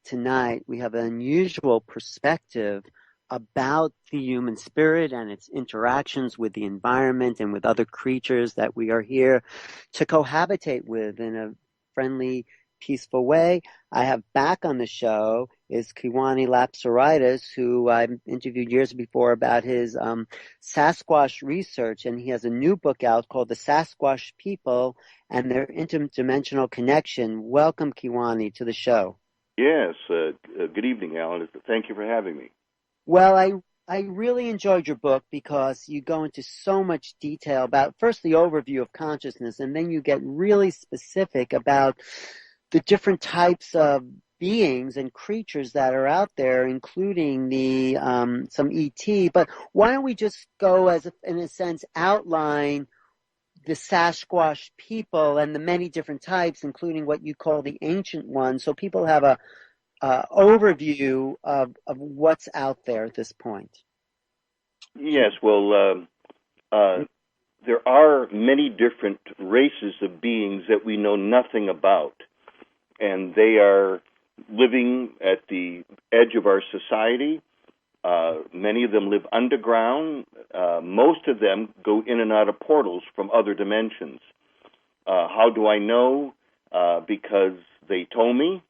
tonight, we have an unusual perspective about the human spirit and its interactions with the environment and with other creatures that we are here to cohabitate with in a friendly, peaceful way. I have back on the show is Kewaunee Lapseritis, who I interviewed years before about his Sasquatch research, and he has a new book out called The Sasquatch People and Their Interdimensional Connection. Welcome, Kewaunee, to the show. Yes, good evening, Alan. Thank you for having me. Well, I really enjoyed your book because you go into so much detail about first the overview of consciousness, and then you get really specific about the different types of beings and creatures that are out there, including the some ET. But why don't we just go in a sense, outline the Sasquatch people and the many different types, including what you call the ancient ones, so people have a overview of what's out there at this point. Yes, well, there are many different races of beings that we know nothing about, and they are living at the edge of our society. Many of them live underground. Most of them go in and out of portals from other dimensions. How do I know? Because they told me.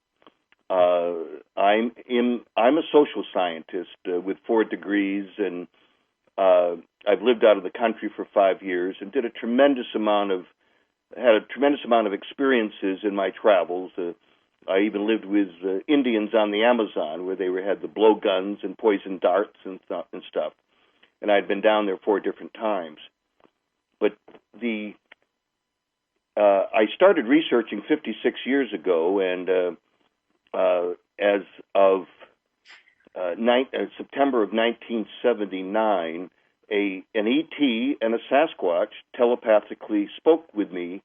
I'm a social scientist with 4 degrees, and I've lived out of the country for 5 years and had a tremendous amount of experiences in my travels. I even lived with Indians on the Amazon, where they had the blowguns and poison darts and stuff. And I'd been down there 4 different times. But I started researching 56 years ago, and as of September of 1979, an ET and a Sasquatch telepathically spoke with me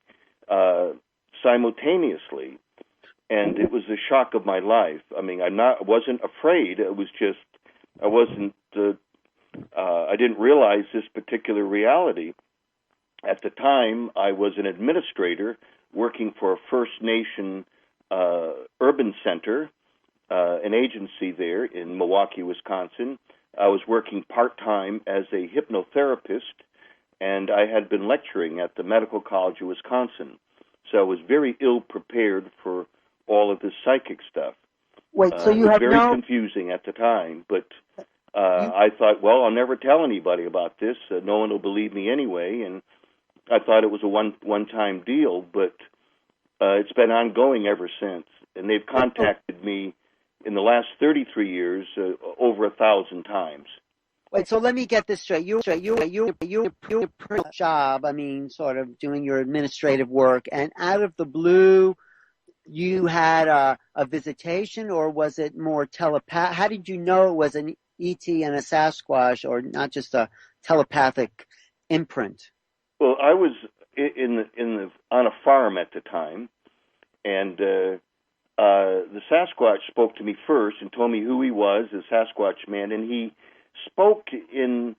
simultaneously, and it was the shock of my life. I mean, I wasn't afraid. It was just I didn't realize this particular reality. At the time, I was an administrator working for a First Nation urban center, an agency there in Milwaukee, Wisconsin. I was working part-time as a hypnotherapist, and I had been lecturing at the Medical College of Wisconsin. So I was very ill-prepared for all of this psychic stuff. Wait, so you it was had very confusing at the time, but I thought, well, I'll never tell anybody about this. No one will believe me anyway, and I thought it was a one-time deal, but it's been ongoing ever since. And they've contacted me in the last 33 years over 1,000 times. Wait, so let me get this straight. You were job, I mean, sort of doing your administrative work, and out of the blue, you had a visitation, or was it more telepath? How did you know it was an ET and a Sasquatch, or not just a telepathic imprint? Well, I was on a farm at the time, and the Sasquatch spoke to me first and told me who he was, the Sasquatch man, and he spoke in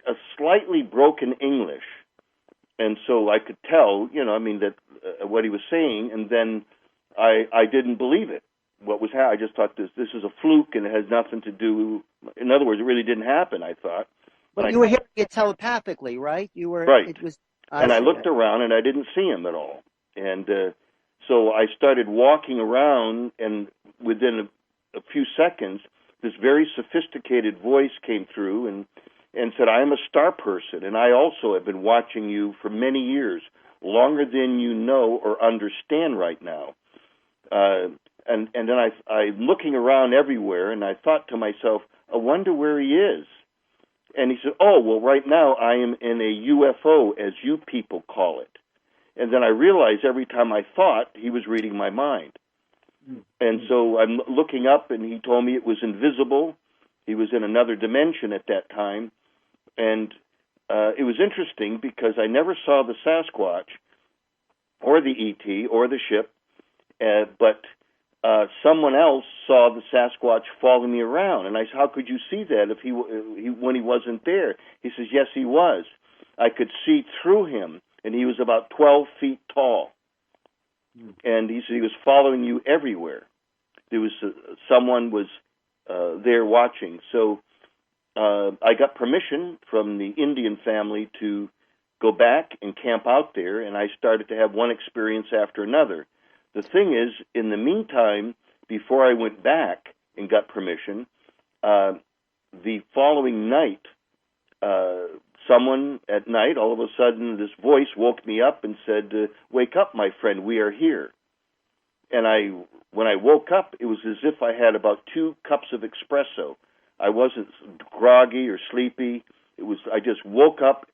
a slightly broken English, and so I could tell, that what he was saying, and then I didn't believe it. What was happening? I just thought this is a fluke, and it has nothing to do. In other words, it really didn't happen, I thought. But you were hearing it telepathically, right? You were right. It was. I looked around, and I didn't see him at all, and so I started walking around, and within a few seconds, this very sophisticated voice came through and said, "I am a star person, and I also have been watching you for many years, longer than you know or understand right now." And then I'm looking around everywhere, and I thought to myself, I wonder where he is. And he said, "Oh, well, right now I am in a UFO, as you people call it." And then I realized every time I thought, he was reading my mind. And so I'm looking up, and he told me it was invisible. He was in another dimension at that time. And it was interesting because I never saw the Sasquatch or the ET or the ship, but someone else saw the Sasquatch following me around. And I said, "How could you see that if when he wasn't there?" He says, "Yes, he was. I could see through him, and he was about 12 feet tall. And he said he was following you everywhere." there was someone was there watching. So I got permission from the Indian family to go back and camp out there, and I started to have one experience after another. The thing is, in the meantime, before I went back and got permission, the following night, someone at night, all of a sudden, this voice woke me up and said, "Wake up, my friend, we are here." And when I woke up, it was as if I had about 2 cups of espresso. I wasn't groggy or sleepy. I just woke up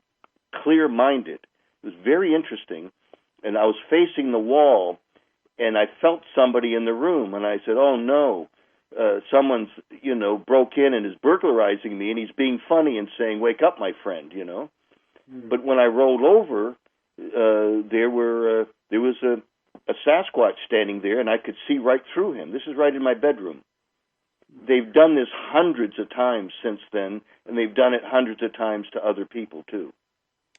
clear-minded. It was very interesting. And I was facing the wall, and I felt somebody in the room, and I said, "Oh, no. Someone's, broke in and is burglarizing me, and he's being funny and saying, 'Wake up, my friend,' But when I rolled over, there was a Sasquatch standing there, and I could see right through him. This is right in my bedroom. They've done this hundreds of times since then, and they've done it hundreds of times to other people, too.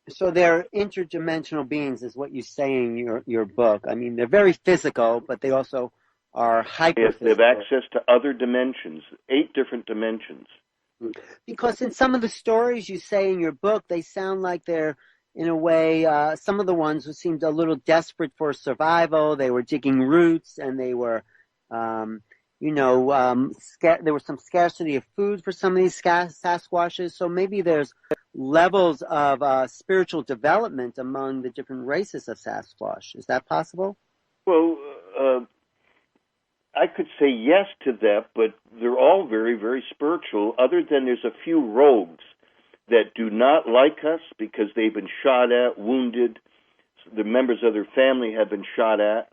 So they're interdimensional beings, is what you say in your book. I mean, they're very physical, but they also are hyper-physical. Yes, they have access to other dimensions, 8 different dimensions. Because in some of the stories you say in your book, they sound like they're, in a way, some of the ones who seemed a little desperate for survival. They were digging roots, and they were, there was some scarcity of food for some of these Sasquatches. So maybe there's levels of spiritual development among the different races of Sasquatch. Is that possible? Well, I could say yes to that, but they're all very, very spiritual, other than there's a few rogues that do not like us because they've been shot at, wounded, the members of their family have been shot at,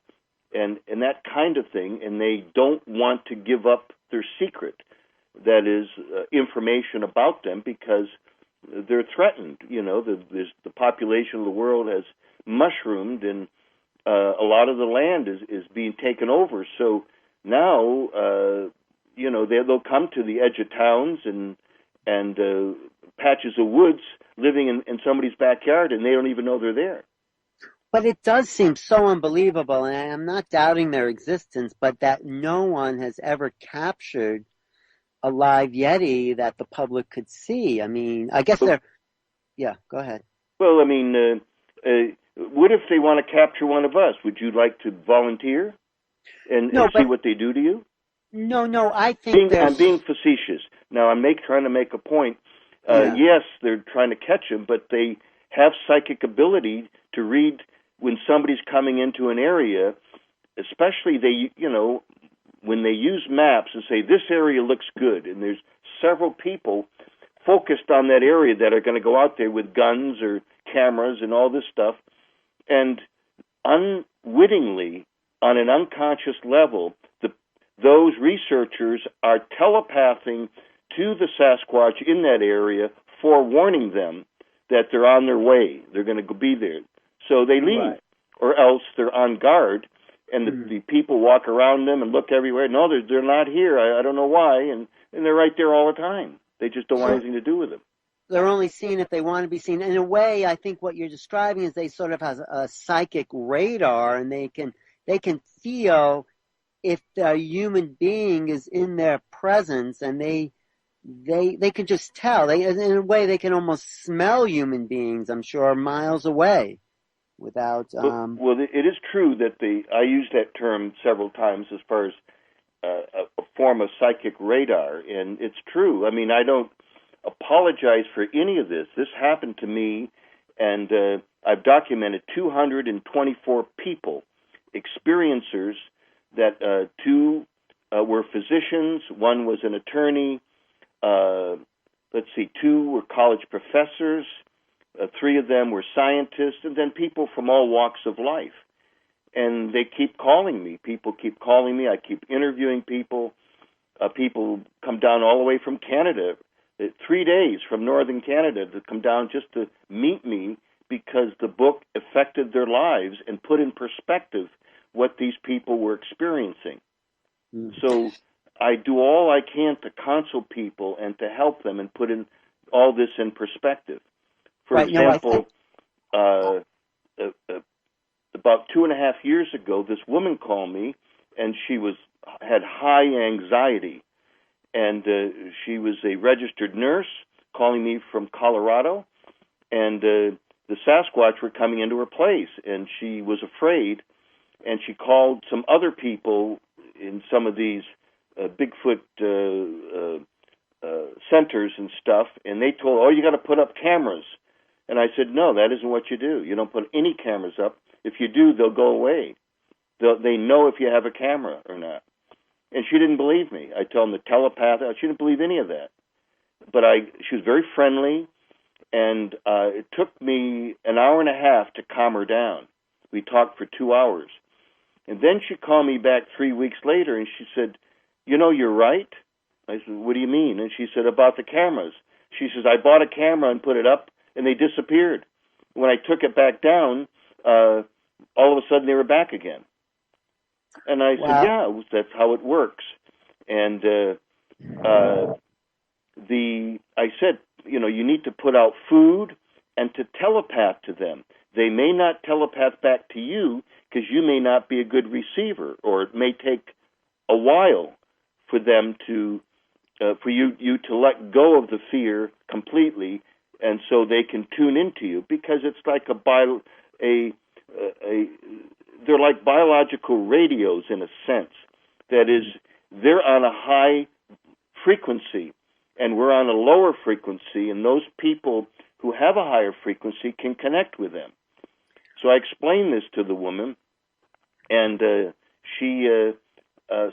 and that kind of thing, and they don't want to give up their secret, that is, information about them, because they're threatened. The population of the world has mushroomed, and a lot of the land is being taken over. So now, they'll come to the edge of towns and patches of woods, living in somebody's backyard, and they don't even know they're there. But it does seem so unbelievable, and I'm not doubting their existence, but that no one has ever captured a live Yeti that the public could see. I mean, I guess yeah, go ahead. Well, I mean, what if they want to capture one of us? Would you like to volunteer and see what they do to you? No, I think I'm being facetious. Now, I'm trying to make a point. Yes, they're trying to catch him, but they have psychic ability to read when somebody's coming into an area, especially when they use maps and say, this area looks good, and there's several people focused on that area that are going to go out there with guns or cameras and all this stuff, and unwittingly, on an unconscious level, those researchers are telepathing to the Sasquatch in that area, forewarning them that they're on their way. They're going to be there. So they leave, right. Or else they're on guard, and the people walk around them and look everywhere. No, they're not here. I don't know why, and they're right there all the time. They just don't want anything to do with them. They're only seen if they want to be seen. In a way, I think what you're describing is they sort of have a psychic radar, and they can feel if a human being is in their presence, and they can just tell. In a way, they can almost smell human beings, I'm sure, miles away without... Well, it is true that I use that term several times as far as a form of psychic radar, and it's true. I mean, I don't apologize for any of this. This happened to me, and I've documented 224 people, experiencers, that 2 were physicians, 1 was an attorney, 2 were college professors, 3 of them were scientists, and then people from all walks of life. And they keep calling me. People keep calling me. I keep interviewing people. People come down all the way from Canada, 3 days from northern Canada, to come down just to meet me because the book affected their lives and put in perspective what these people were experiencing. So I do all I can to counsel people and to help them and put in all this in perspective. For example, about 2.5 years ago, this woman called me, and she was had high anxiety, and she was a registered nurse calling me from Colorado, and the Sasquatch were coming into her place, and she was afraid, and she called some other people in some of these Bigfoot centers and stuff, and they told her, oh, you got to put up cameras. And I said, no, that isn't what you do. You don't put any cameras up. If you do, they'll go away. They know if you have a camera or not. And she didn't believe me. I told them the telepath. She didn't believe any of that. But she was very friendly, and it took me an hour and a half to calm her down. We talked for 2 hours. And then she called me back 3 weeks later, and she said, you know, you're right. I said, what do you mean? And she said, about the cameras. She says, I bought a camera and put it up, and they disappeared. When I took it back down, all of a sudden they were back again. And I said, yeah, that's how it works. And I said, you know, you need to put out food and to telepath to them. They may not telepath back to you because you may not be a good receiver, or it may take a while for them to, for you to let go of the fear completely, and so they can tune into you, because it's like they're like biological radios in a sense. That is, they're on a high frequency, and we're on a lower frequency, and those people who have a higher frequency can connect with them. So I explained this to the woman, and she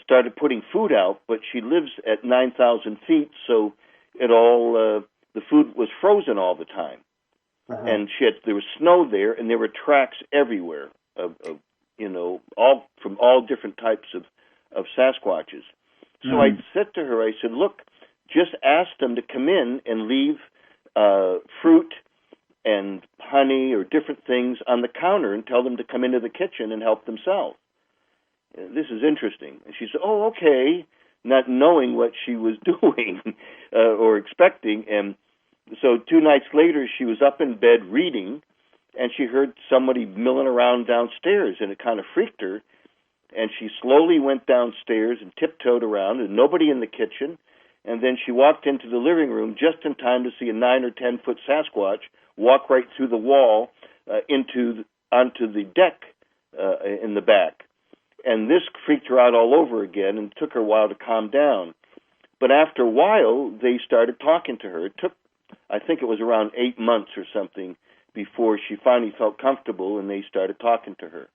started putting food out, but she lives at 9,000 feet, so the food was frozen all the time. Uh-huh. And there was snow there, and there were tracks everywhere of from all different types of Sasquatches. So I said to her, I said, look, just ask them to come in and leave fruit and honey or different things on the counter, and tell them to come into the kitchen and help themselves. This is interesting. And she said, oh, okay, not knowing what she was doing or expecting. And so 2 nights later, she was up in bed reading, and she heard somebody milling around downstairs, and it kind of freaked her. And she slowly went downstairs and tiptoed around, and nobody in the kitchen. And then she walked into the living room just in time to see a 9 or 10 foot Sasquatch walk right through the wall onto the deck in the back. And this freaked her out all over again, and took her a while to calm down. But after a while, they started talking to her. It took, I think it was around 8 months or something before she finally felt comfortable, and they started talking to her.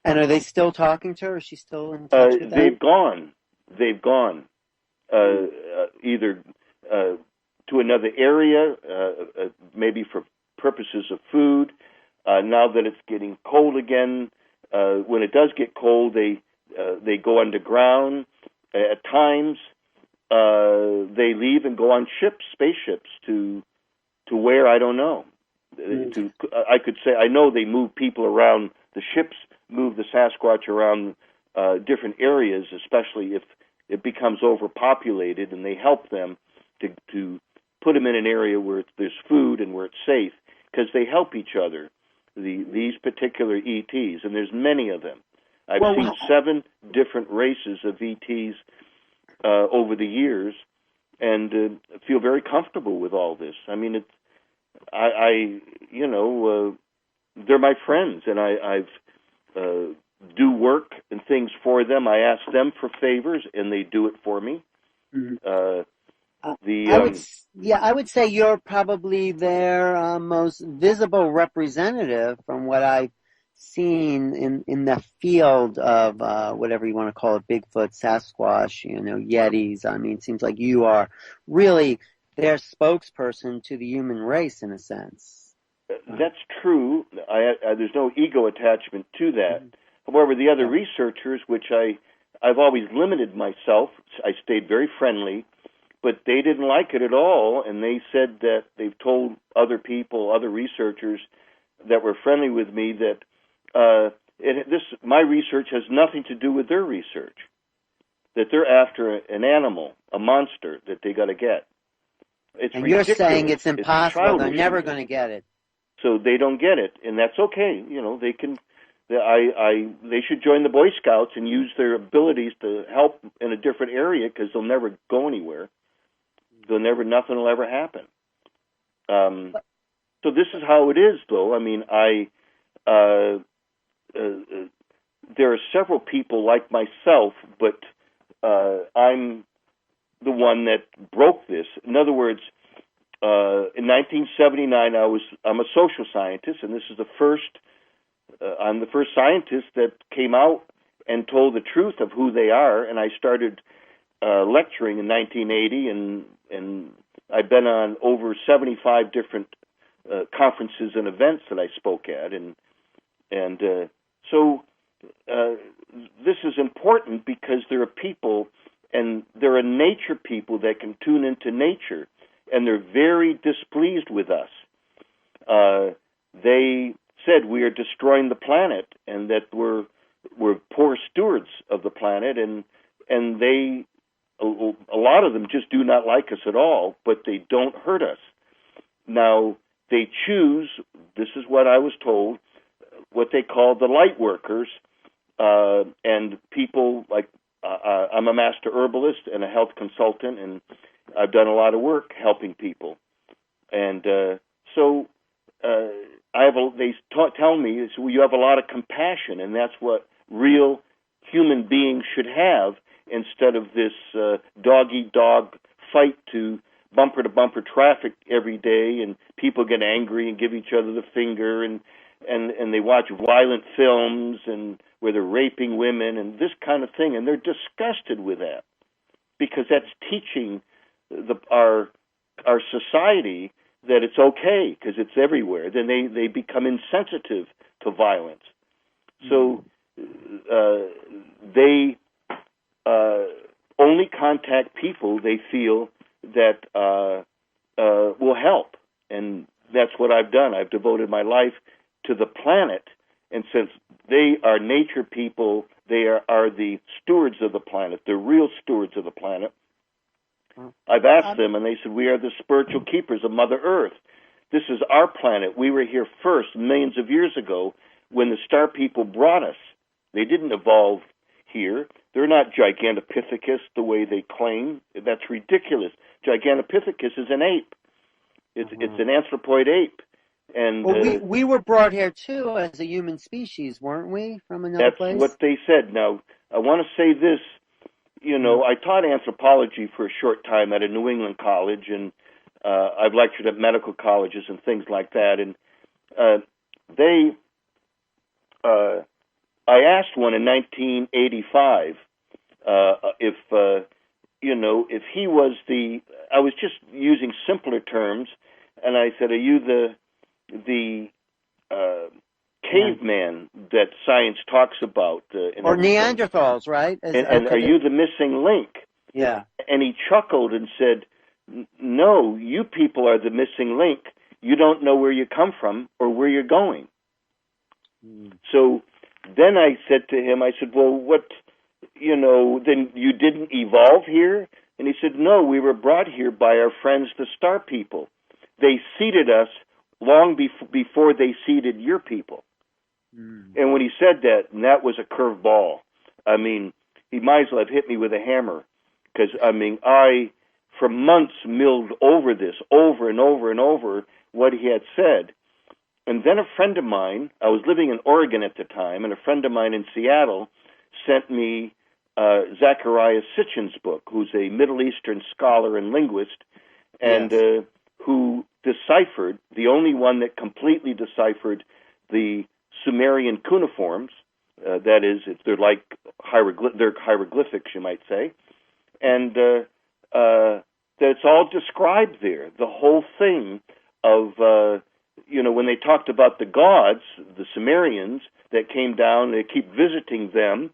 And are they still talking to her? Is she still in touch with them? They've gone. Either to another area, maybe for purposes of food. Now that it's getting cold again, when it does get cold, they go underground. At times, they leave and go on spaceships to where, I don't know. I could say, I know they move people around. The ships move the Sasquatch around different areas, especially if it becomes overpopulated, and they help them to put them in an area where there's food and where it's safe, because they help each other, these particular ETs, and there's many of them. I've seen 7 different races of ETs over the years, and feel very comfortable with all this. I mean, they're my friends, and I've do work and things for them. I ask them for favors, and they do it for me. Mm-hmm. I would say you're probably their most visible representative from what I've seen in the field of whatever you want to call it, Bigfoot, Sasquatch, Yetis. I mean, it seems like you are really their spokesperson to the human race in a sense. That's true. There's no ego attachment to that. Mm-hmm. However, the other researchers, which I've always limited myself, I stayed very friendly, but they didn't like it at all, and they said that they've told other people, other researchers that were friendly with me, that my research has nothing to do with their research, that they're after an animal, a monster that they got to get. It's and ridiculous. You're saying it's impossible. They're never going to get it. So they don't get it, and that's okay. They can They should join the Boy Scouts and use their abilities to help in a different area, because they'll never go anywhere. Nothing will ever happen. So this is how it is, though. I mean, there are several people like myself, but I'm the one that broke this. In other words, in 1979, I'm a social scientist, and this is the first. I'm the first scientist that came out and told the truth of who they are, and I started lecturing in 1980, and I've been on over 75 different conferences and events that I spoke at, and so this is important because there are people, and there are nature people that can tune into nature, and they're very displeased with us. They said we are destroying the planet, and that we're poor stewards of the planet, and they, a lot of them just do not like us at all, but they don't hurt us. Now, they choose, this is what I was told, what they call the light workers, and people like, I'm a master herbalist and a health consultant, and I've done a lot of work helping people. And so they tell me, well, you have a lot of compassion, and that's what real human beings should have, instead of this dog-eat-dog fight to bumper-to-bumper traffic every day, and people get angry and give each other the finger, and they watch violent films and where they're raping women and this kind of thing, and they're disgusted with that, because that's teaching our society that it's okay because it's everywhere. Then they become insensitive to violence. So they only contact people they feel that will help. And that's what I've done. I've devoted my life to the planet, and since they are nature people, they are the stewards of the planet, the real stewards of the planet. I've asked them, and they said, we are the spiritual keepers of Mother Earth. This is our planet. We were here first millions of years ago when the star people brought us. They didn't evolve here. They're not Gigantopithecus the way they claim. That's ridiculous. Gigantopithecus is an ape. It's an anthropoid ape. And well, we were brought here too as a human species, weren't we, from another place? That's what they said. Now, I want to say this. You know, I taught anthropology for a short time at a New England college, and I've lectured at medical colleges and things like that. And I asked one in 1985 if he was I was just using simpler terms, and I said, are you the caveman that science talks about? Or Neanderthals, right? And are you the missing link? Yeah. And he chuckled and said, no, you people are the missing link. You don't know where you come from or where you're going. So then I said to him, I said, well, then you didn't evolve here? And he said, no, we were brought here by our friends, the star people. They seeded us long before they seeded your people. And when he said that, and that was a curveball. I mean, he might as well have hit me with a hammer, because, I mean, I, for months, milled over this, over and over and over, what he had said. And then a friend of mine, I was living in Oregon at the time, and a friend of mine in Seattle sent me Zecharia Sitchin's book, who's a Middle Eastern scholar and linguist, and who deciphered, the only one that completely deciphered the Sumerian cuneiforms, that is, they're like they're hieroglyphics, you might say, and that it's all described there. The whole thing of, when they talked about the gods, the Sumerians that came down, they keep visiting them,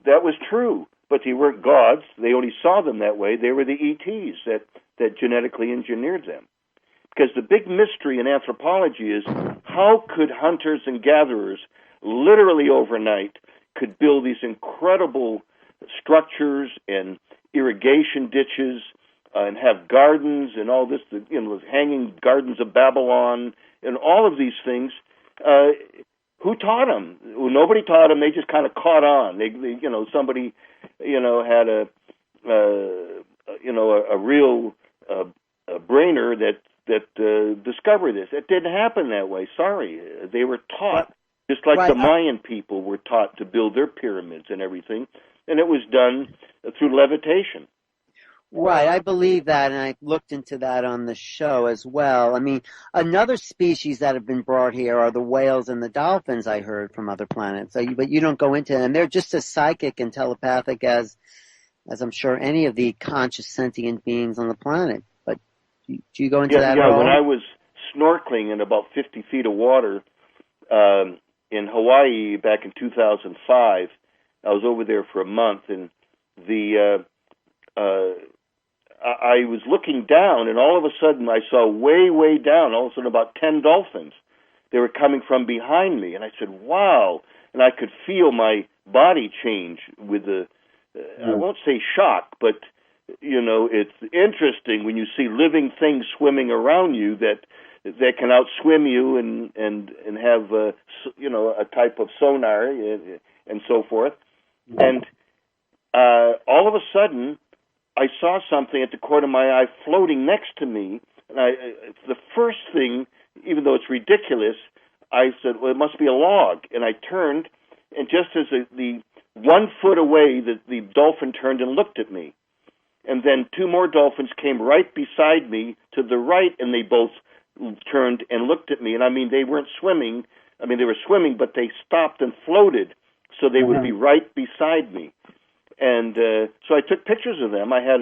that was true, but they weren't gods. They only saw them that way. They were the ETs that genetically engineered them. Because the big mystery in anthropology is how could hunters and gatherers literally overnight could build these incredible structures and irrigation ditches and have gardens and all this, the hanging gardens of Babylon and all of these things. who taught them? Well, nobody taught them. They just kind of caught on. They somebody, had a real a brainer that discovered this. It didn't happen that way. Sorry, they were taught, just like the Mayan people were taught to build their pyramids and everything, and it was done through levitation. Right, I believe that, and I looked into that on the show as well. I mean, another species that have been brought here are the whales and the dolphins, I heard, from other planets. But you don't go into them. And they're just as psychic and telepathic as I'm sure any of the conscious sentient beings on the planet. But do you go into that at all? Yeah, when I was snorkeling in about 50 feet of water in Hawaii back in 2005, I was over there for a month, and I was looking down, and all of a sudden I saw way, way down, all of a sudden about 10 dolphins. They were coming from behind me, and I said, wow. And I could feel my body change with I won't say shock, but, it's interesting when you see living things swimming around you that can outswim you and have, a type of sonar and so forth. And all of a sudden, I saw something at the corner of my eye floating next to me, and the first thing, even though it's ridiculous, I said, well, it must be a log. And I turned, and just as the 1 foot away, the dolphin turned and looked at me. And then 2 more dolphins came right beside me to the right, and they both turned and looked at me. And I mean, they weren't swimming. I mean, they were swimming, but they stopped and floated, so they would be right beside me. And so I took pictures of them. I had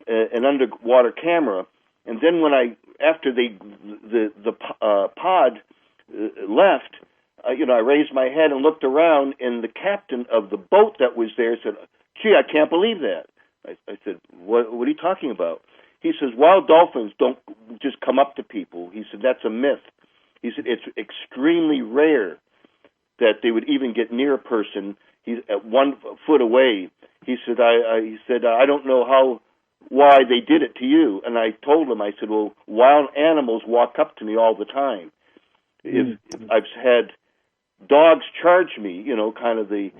an underwater camera, and then after the pod left, I raised my head and looked around, and the captain of the boat that was there said, "Gee, I can't believe that." I said, "What are you talking about?" He says, "Wild dolphins don't just come up to people." He said, "That's a myth." He said, "It's extremely rare that they would even get near a person. He's at 1 foot away." He said, I don't know why they did it to you. And I told him, I said, well, wild animals walk up to me all the time. If I've had dogs charge me, kind of the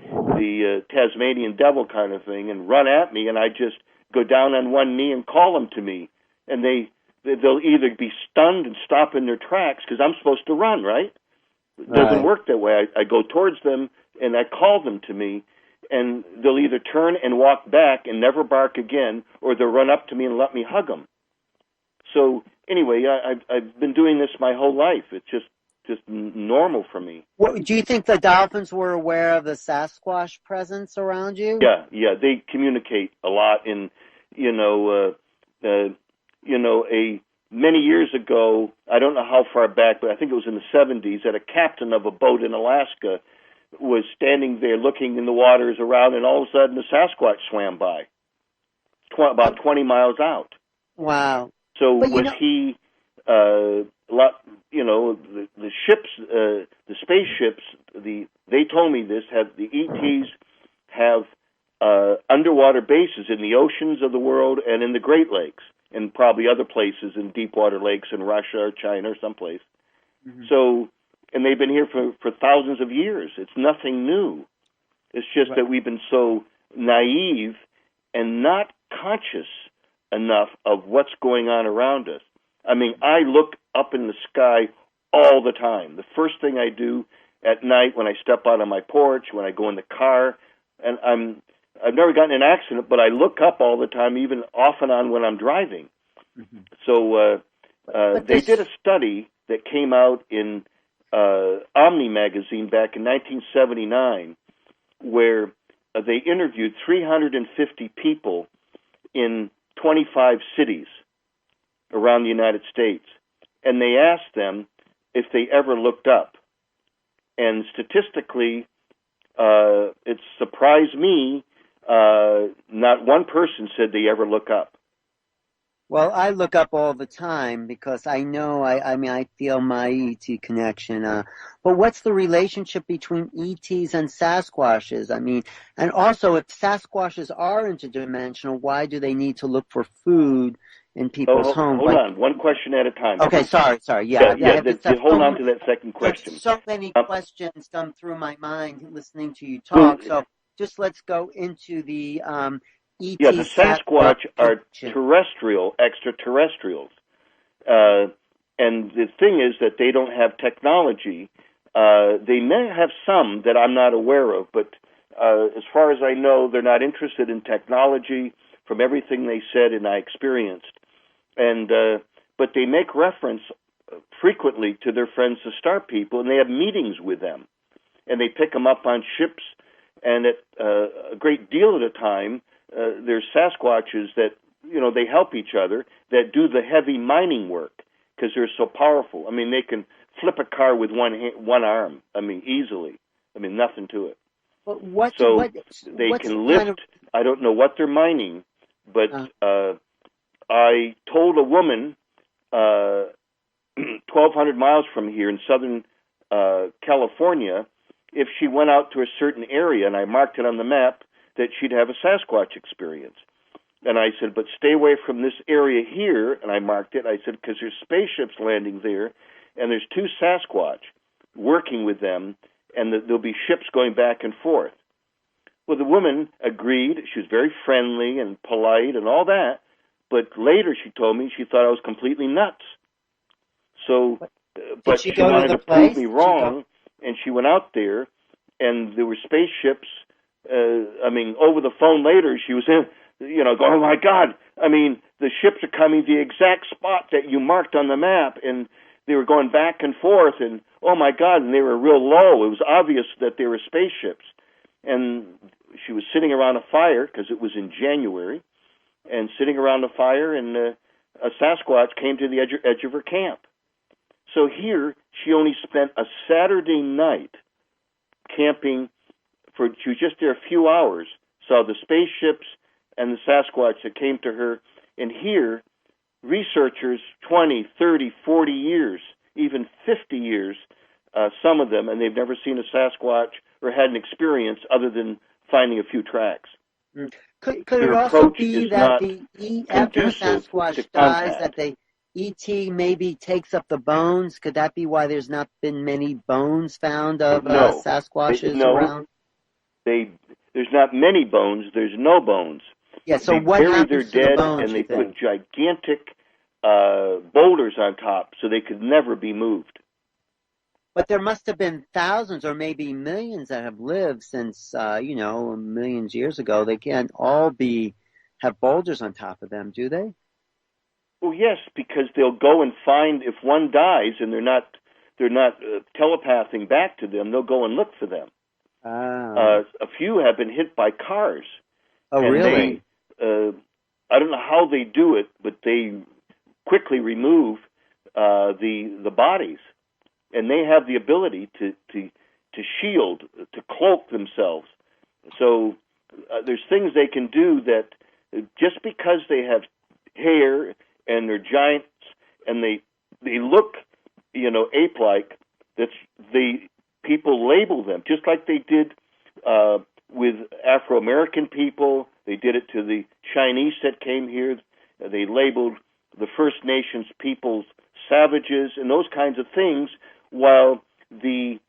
Tasmanian devil kind of thing, and run at me, and I just go down on one knee and call them to me. And they'll either be stunned and stop in their tracks, because I'm supposed to run, right? It doesn't work that way. I go towards them, and I call them to me, and they'll either turn and walk back and never bark again, or they'll run up to me and let me hug them. So anyway, I've been doing this my whole life. It's just normal for me. Do you think the dolphins were aware of the Sasquatch presence around you? Yeah, they communicate a lot. And many years ago, I don't know how far back, but I think it was in the 70s, that a captain of a boat in Alaska was standing there looking in the waters around, and all of a sudden the Sasquatch swam by, about 20 miles out. Wow. So he, the ships, the spaceships, they told me this, the ETs have underwater bases in the oceans of the world and in the Great Lakes, and probably other places in deep water lakes in Russia or China or someplace. Mm-hmm. So, and they've been here for thousands of years. It's nothing new. It's just that we've been so naive and not conscious enough of what's going on around us. I mean, I look up in the sky all the time. The first thing I do at night when I step out on my porch, when I go in the car, and I've never gotten in an accident, but I look up all the time, even off and on when I'm driving. Mm-hmm. So they did a study that came out in Omni magazine back in 1979, where they interviewed 350 people in 25 cities around the United States, and they asked them if they ever looked up. And statistically, it surprised me, not one person said they ever look up. Well, I look up all the time because I know, I feel my ET connection. But what's the relationship between ETs and Sasquatches? I mean, and also if Sasquatches are interdimensional, why do they need to look for food in people's homes. Hold on. One question at a time. Okay, sorry. Yeah, Hold on to that second question. There's so many questions come through my mind listening to you talk. So just let's go into the ET. Yeah, the Sasquatch are terrestrial, extraterrestrials. And the thing is that they don't have technology. They may have some that I'm not aware of, but as far as I know, they're not interested in technology from everything they said and I experienced. And but they make reference frequently to their friends, the Star People, and they have meetings with them. And they pick them up on ships, and at a great deal of the time, there's Sasquatches that, they help each other, that do the heavy mining work because they're so powerful. I mean, they can flip a car with one arm, easily. Nothing to it. But they can lift, I don't know what they're mining, but I told a woman 1,200 miles from here in southern California, if she went out to a certain area, and I marked it on the map, that she'd have a Sasquatch experience. And I said, but stay away from this area here, and I marked it. I said, because there's spaceships landing there, and there's 2 Sasquatch working with them, and there'll be ships going back and forth. Well, the woman agreed. She was very friendly and polite and all that, but later she told me she thought I was completely nuts. So, but she wanted to prove me wrong, and she went out there, and there were spaceships. Over the phone later, she was going, oh my God, the ships are coming the exact spot that you marked on the map, and they were going back and forth, and oh my God, and they were real low. It was obvious that they were spaceships. And she was sitting around a fire, because it was in January, and sitting around a fire, and a Sasquatch came to the edge of her camp. So here, she only spent a Saturday night camping. She was just there a few hours, saw the spaceships and the Sasquatch that came to her. And here, researchers, 20, 30, 40 years, even 50 years, some of them, and they've never seen a Sasquatch or had an experience other than finding a few tracks. Could it also be that after Sasquatch dies, that the ET maybe takes up the bones? Could that be why there's not been many bones found of Sasquatches around? There's not many bones. There's no bones. Yeah. So they what bury happens their to dead, the bones? And they put gigantic boulders on top, so they could never be moved. But there must have been thousands or maybe millions that have lived since, millions years ago. They can't all have boulders on top of them, do they? Well, yes, because they'll go and find, if one dies and they're not telepathing back to them, they'll go and look for them. A few have been hit by cars. Oh, and really? I don't know how they do it, but they quickly remove the bodies. And they have the ability to shield, to cloak themselves. So there's things they can do that just because they have hair and they're giants and they look, ape-like, people label them, just like they did with Afro-American people. They did it to the Chinese that came here. They labeled the First Nations peoples savages and those kinds of things, while the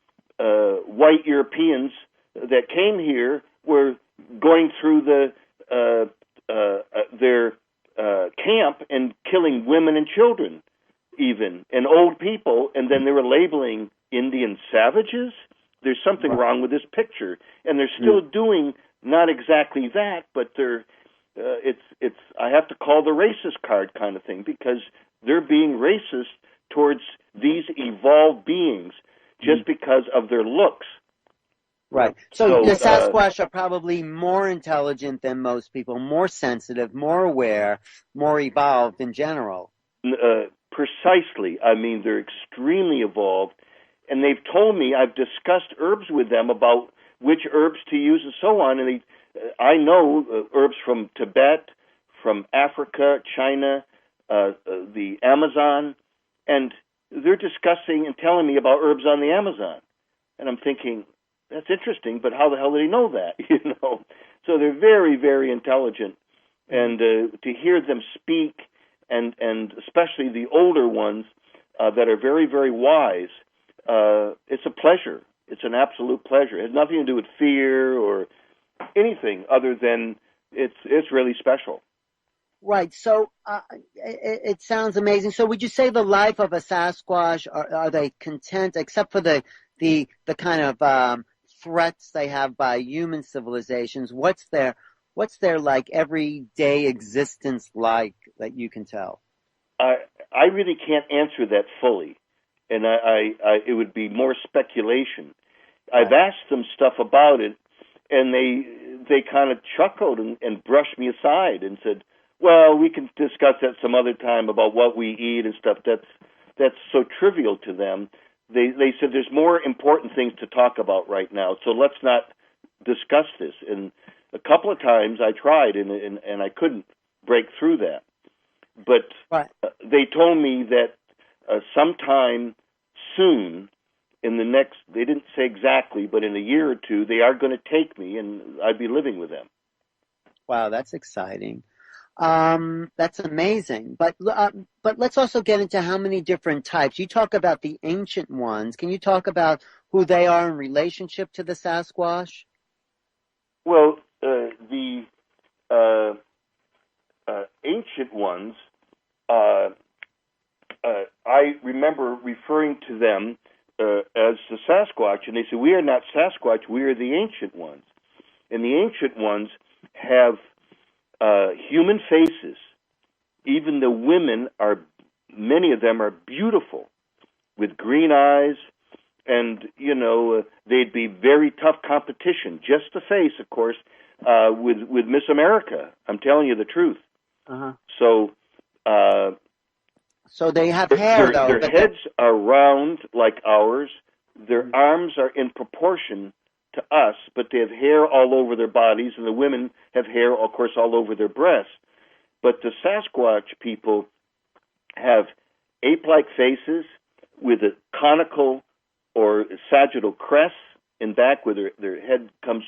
white Europeans that came here were going through their camp and killing women and children, even, and old people, and then they were labeling Indian savages. There's something wrong with this picture, and they're still doing not exactly that, but it's I have to call the racist card kind of thing, because they're being racist towards these evolved beings just because of their looks. Right. So the Sasquatch are probably more intelligent than most people, more sensitive, more aware, more evolved in general. Precisely. They're extremely evolved, and they've told me, I've discussed herbs with them about which herbs to use and so on, and I know herbs from Tibet, from Africa, China, the Amazon, and they're discussing and telling me about herbs on the Amazon. And I'm thinking, that's interesting, but how the hell did he know that? So they're very, very intelligent. And to hear them speak and especially the older ones that are very, very wise. It's a pleasure. It's an absolute pleasure. It has nothing to do with fear or anything other than it's really special. Right. So it sounds amazing. So would you say the life of a Sasquatch, are they content, except for the kind of threats they have by human civilizations? What's their like everyday existence like that you can tell? I really can't answer that fully, and I it would be more speculation. I've asked them stuff about it, and they kind of chuckled and brushed me aside and said, "Well, we can discuss that some other time about what we eat and stuff." That's so trivial to them. They said there's more important things to talk about right now, so let's not discuss this. And a couple of times I tried, and I couldn't break through that. But they told me that sometime soon, in the next, they didn't say exactly, but in a year or two, they are going to take me, and I'd be living with them. Wow, that's exciting. That's amazing. But let's also get into how many different types. You talk about the ancient ones. Can you talk about who they are in relationship to the Sasquatch? Well, the ancient ones, I remember referring to them as the Sasquatch, and they said, "We are not Sasquatch, we are the ancient ones." And the ancient ones have human faces. Even the women many of them are beautiful, with green eyes, and, they'd be very tough competition, just the face, of course, with Miss America. I'm telling you the truth. Uh-huh. So they have hair, though. Their heads are round like ours. Their arms are in proportion to us, but they have hair all over their bodies, and the women have hair, of course, all over their breasts. But the Sasquatch people have ape-like faces with a conical or sagittal crest in back, where their head comes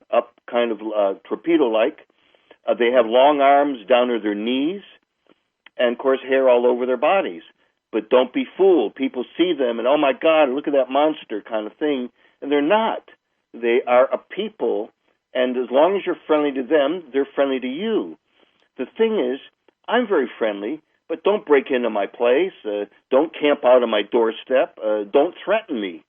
up kind of torpedo-like. They have long arms down to their knees, and, of course, hair all over their bodies. But don't be fooled. People see them and, oh, my God, look at that monster kind of thing, and they're not. They are a people, and as long as you're friendly to them, they're friendly to you. The thing is, I'm very friendly, but don't break into my place. Don't camp out on my doorstep. Don't threaten me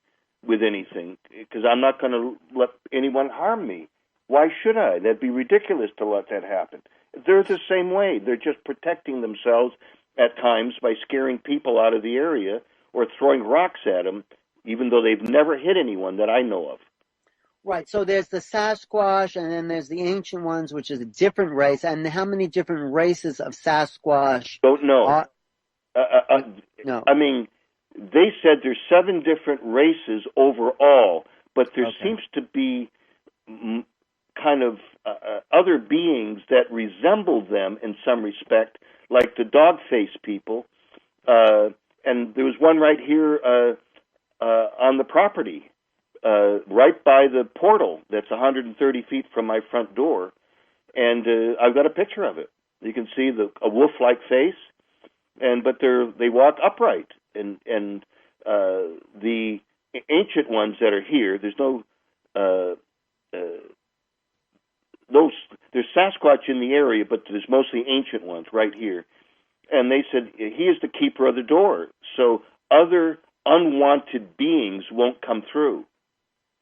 with anything, because I'm not going to let anyone harm me. Why should I? That'd be ridiculous to let that happen. They're the same way. They're just protecting themselves at times by scaring people out of the area or throwing rocks at them, even though they've never hit anyone that I know of. Right. So there's the Sasquatch, and then there's the ancient ones, which is a different race. And how many different races of Sasquatch? Don't know. No. I mean, they said there's 7 different races overall, but there seems to be kind of other beings that resemble them in some respect, like the dog-faced people. And there was one right here on the property, right by the portal that's 130 feet from my front door. And I've got a picture of it. You can see a wolf-like face, but they walk upright. And the ancient ones that are here, there's no... there's Sasquatch in the area, but there's mostly ancient ones right here. And they said he is the keeper of the door, so other unwanted beings won't come through.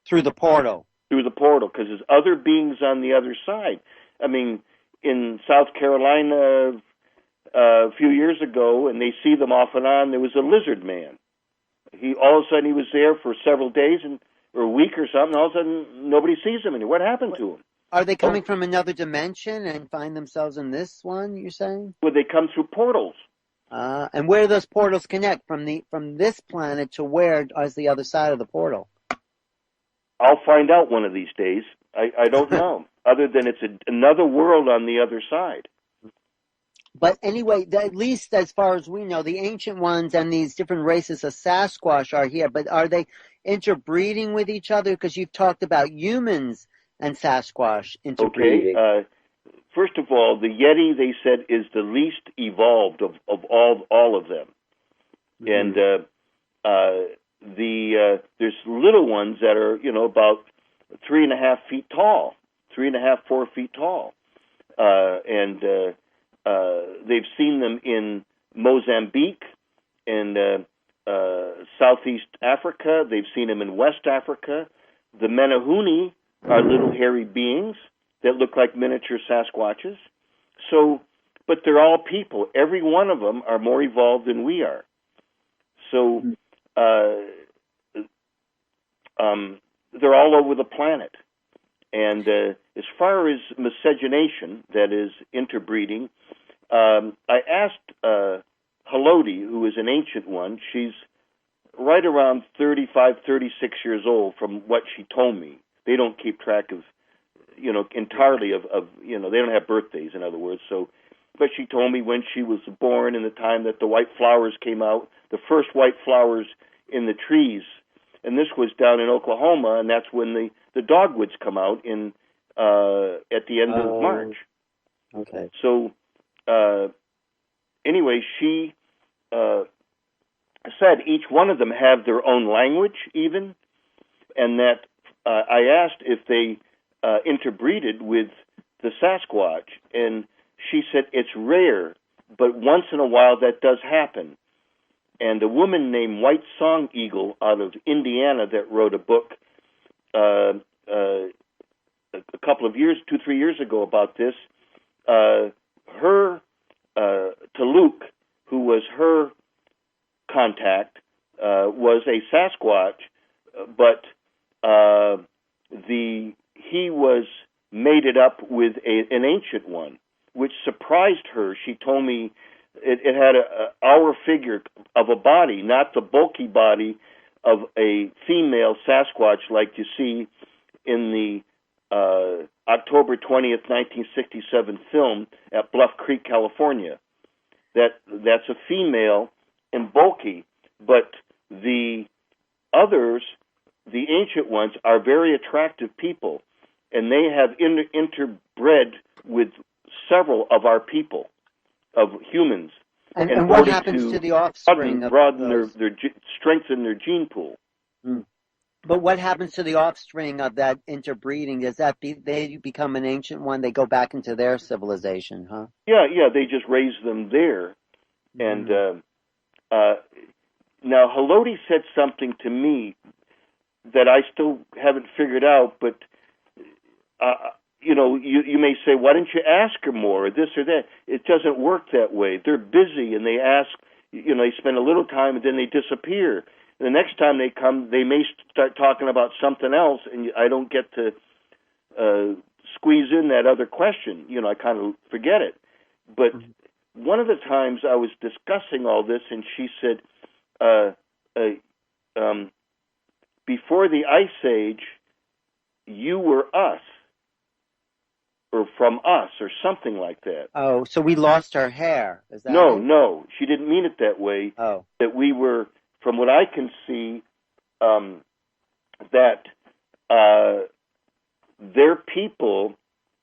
Through the portal. Through the portal, because there's other beings on the other side. I mean, in South Carolina a few years ago, and they see them off and on, there was a lizard man. All of a sudden he was there for several days or a week or something, all of a sudden nobody sees him anymore. What happened to him? Are they coming from another dimension and find themselves in this one, you're saying? Well, they come through portals. And where do those portals connect? From this planet to where is the other side of the portal? I'll find out one of these days. I don't know, other than it's another world on the other side. But anyway, at least as far as we know, the ancient ones and these different races of Sasquatch are here. But are they interbreeding with each other? Because you've talked about humans and Sasquatch interbreeding. Okay. first of all, the Yeti, they said, is the least evolved of all of them. And there's little ones that are, about 3.5 feet tall, 3.5, 4 feet tall. And they've seen them in Mozambique and Southeast Africa. They've seen them in West Africa. The Menehune are little hairy beings that look like miniature Sasquatches. So, but they're all people. Every one of them are more evolved than we are. So, they're all over the planet. And as far as miscegenation, that is interbreeding, I asked Haloti, who is an ancient one. She's right around 35, 36 years old from what she told me. They don't keep track of, entirely of they don't have birthdays, in other words. So, but she told me when she was born and the time that the white flowers came out, the first white flowers in the trees. And this was down in Oklahoma, and that's when the dogwoods come out at the end of March. Okay. So, anyway, she said each one of them have their own language, even, and that I asked if they interbreeded with the Sasquatch, and she said it's rare, but once in a while that does happen. And a woman named White Song Eagle out of Indiana that wrote a book a couple of years, 2-3 years ago about this, her to Luke, who was her contact, was a Sasquatch, but he was mated up with an ancient one, which surprised her. She told me it had our figure of a body, not the bulky body of a female Sasquatch like you see in the October 20th, 1967 film at Bluff Creek, California. That's a female and bulky, but the others, the ancient ones, are very attractive people, and they have interbred with several of our people, of humans. And what happens to the offspring? Broaden their strengthen their gene pool. Mm. But what happens to the offspring of that interbreeding? Does that they become an ancient one? They go back into their civilization, huh? Yeah. They just raise them there. And now Haloti said something to me that I still haven't figured out. But you may say, why didn't you ask her more, or this or that? It doesn't work that way. They're busy, and they ask. They spend a little time, and then they disappear. The next time they come, they may start talking about something else, and I don't get to squeeze in that other question. I kind of forget it. But one of the times I was discussing all this, and she said, before the Ice Age, you were us, or from us, or something like that. Oh, so we lost our hair. Is that No, she didn't mean it that way. Oh. That we were, from what I can see, that their people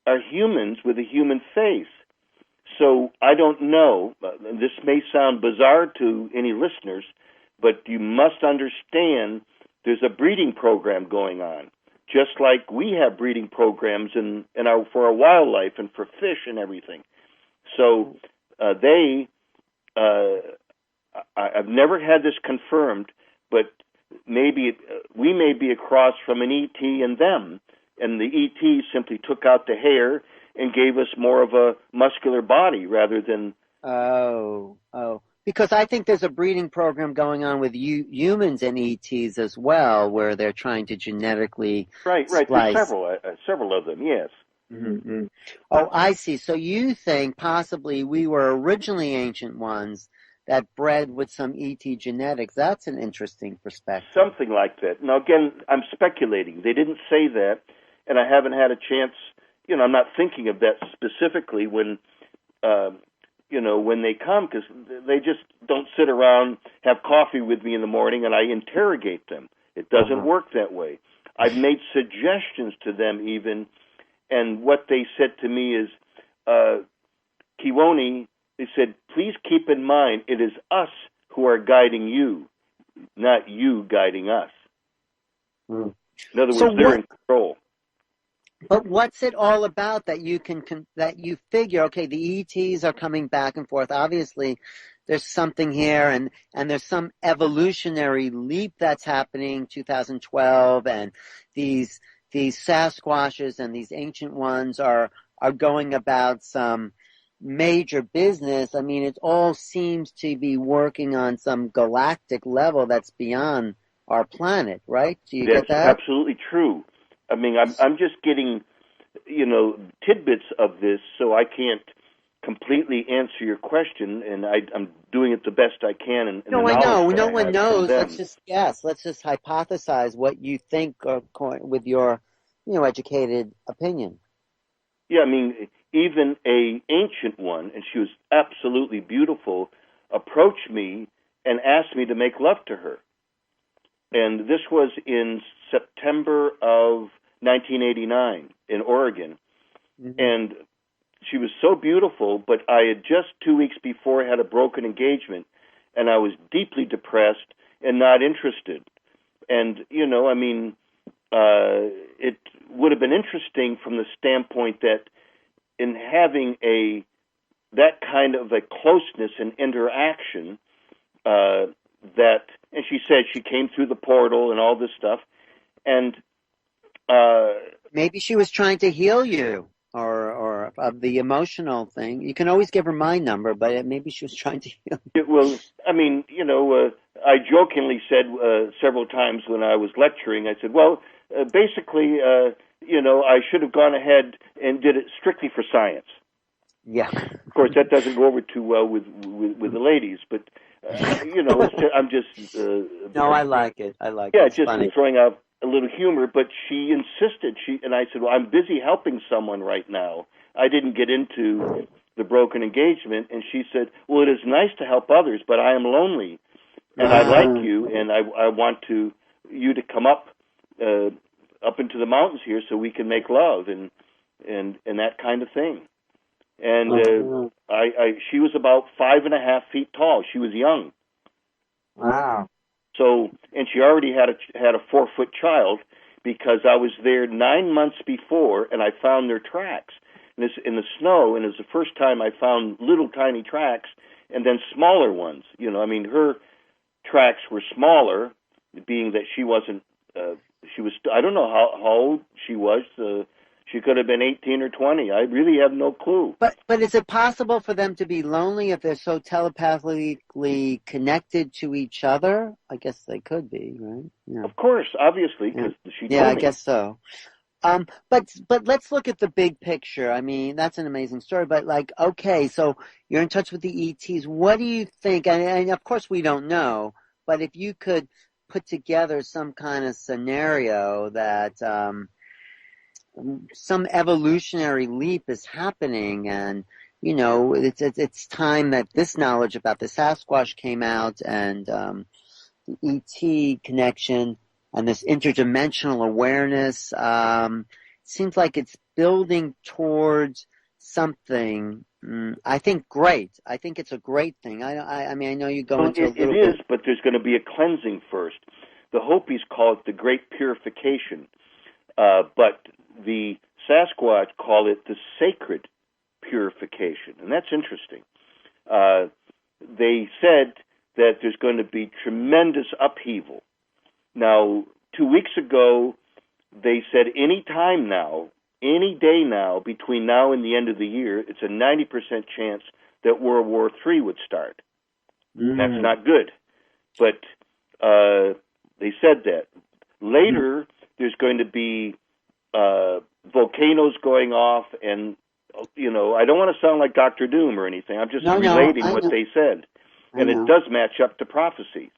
are humans with a human face. So I don't know. This may sound bizarre to any listeners, but you must understand there's a breeding program going on, just like we have breeding programs for our wildlife and for fish and everything. So I've never had this confirmed, but maybe we may be across from an ET and them, and the ET simply took out the hair and gave us more of a muscular body rather than... Oh. Because I think there's a breeding program going on with humans and ETs as well, where they're trying to genetically Right. splice. There's several of them, yes. Mm-hmm. Oh, I see. So you think possibly we were originally ancient ones that bred with some ET genetics. That's an interesting perspective. Something like that. Now, again, I'm speculating. They didn't say that, and I haven't had a chance... I'm not thinking of that specifically when they come, because they just don't sit around, have coffee with me in the morning, and I interrogate them. It doesn't work that way. I've made suggestions to them even, and what they said to me is, Kewaunee, they said, please keep in mind it is us who are guiding you, not you guiding us. Mm. In other words, they're in control. But what's it all about that you that you figure, okay, the ETs are coming back and forth. Obviously, there's something here, and there's some evolutionary leap that's happening, 2012, and these Sasquatches and these ancient ones are going about some major business. I mean, it all seems to be working on some galactic level that's beyond our planet, right? Do you get that? That's absolutely true. I mean, I'm just getting, tidbits of this, so I can't completely answer your question, and I'm doing it the best I can. And no, I know. No one knows. Let's just guess. Let's just hypothesize what you think with your, educated opinion. Yeah, I mean, even a ancient one, and she was absolutely beautiful, approached me and asked me to make love to her. And this was in September of 1989 in Oregon. Mm-hmm. And she was so beautiful, but I had just 2 weeks before had a broken engagement, and I was deeply depressed and not interested. And, it would have been interesting from the standpoint that in having that kind of a closeness and interaction, and she said she came through the portal and all this stuff, and maybe she was trying to heal you, or the emotional thing. You can always give her my number, but maybe she was trying to heal you. Well, I mean, I jokingly said several times when I was lecturing, I said, well, basically, I should have gone ahead and did it strictly for science. Yeah. Of course, that doesn't go over too well with the ladies, but I'm just. No, I like it. I like it. Yeah, it's just funny. Throwing out a little humor. But she insisted. And I said, "Well, I'm busy helping someone right now. I didn't get into the broken engagement." And she said, "Well, it is nice to help others, but I am lonely, and I like you, and I want you to come up into the mountains here so we can make love and that kind of thing." And she was about 5.5 feet tall. She was young. Wow. So, and she already had a 4-foot child, because I was there 9 months before, and I found their tracks in the snow. And it was the first time I found little tiny tracks, and then smaller ones. Her tracks were smaller, being that she wasn't. She was. I don't know how old she was. She could have been 18 or 20. I really have no clue. But is it possible for them to be lonely if they're so telepathically connected to each other? I guess they could be, right? Yeah. Of course, obviously, because she told me. Yeah, I guess so. But let's look at the big picture. I mean, that's an amazing story. But okay, so you're in touch with the ETs. What do you think? And of course we don't know. But if you could put together some kind of scenario that some evolutionary leap is happening, and it's time that this knowledge about the Sasquatch came out, and the ET connection and this interdimensional awareness seems like it's building towards something. I think great. I think it's a great thing. I mean, I know you go into a little bit. It is, but there's going to be a cleansing first. The Hopis call it the Great Purification, but the Sasquatch call it the Sacred Purification, and that's interesting. They said that there's going to be tremendous upheaval. Now, 2 weeks ago, they said any time now, any day now, between now and the end of the year, it's a 90% chance that World War III would start. That's not good. But they said that. Later, there's going to be volcanoes going off, and, I don't want to sound like Dr. Doom or anything. I'm just relating what they said. And it does match up to prophecy.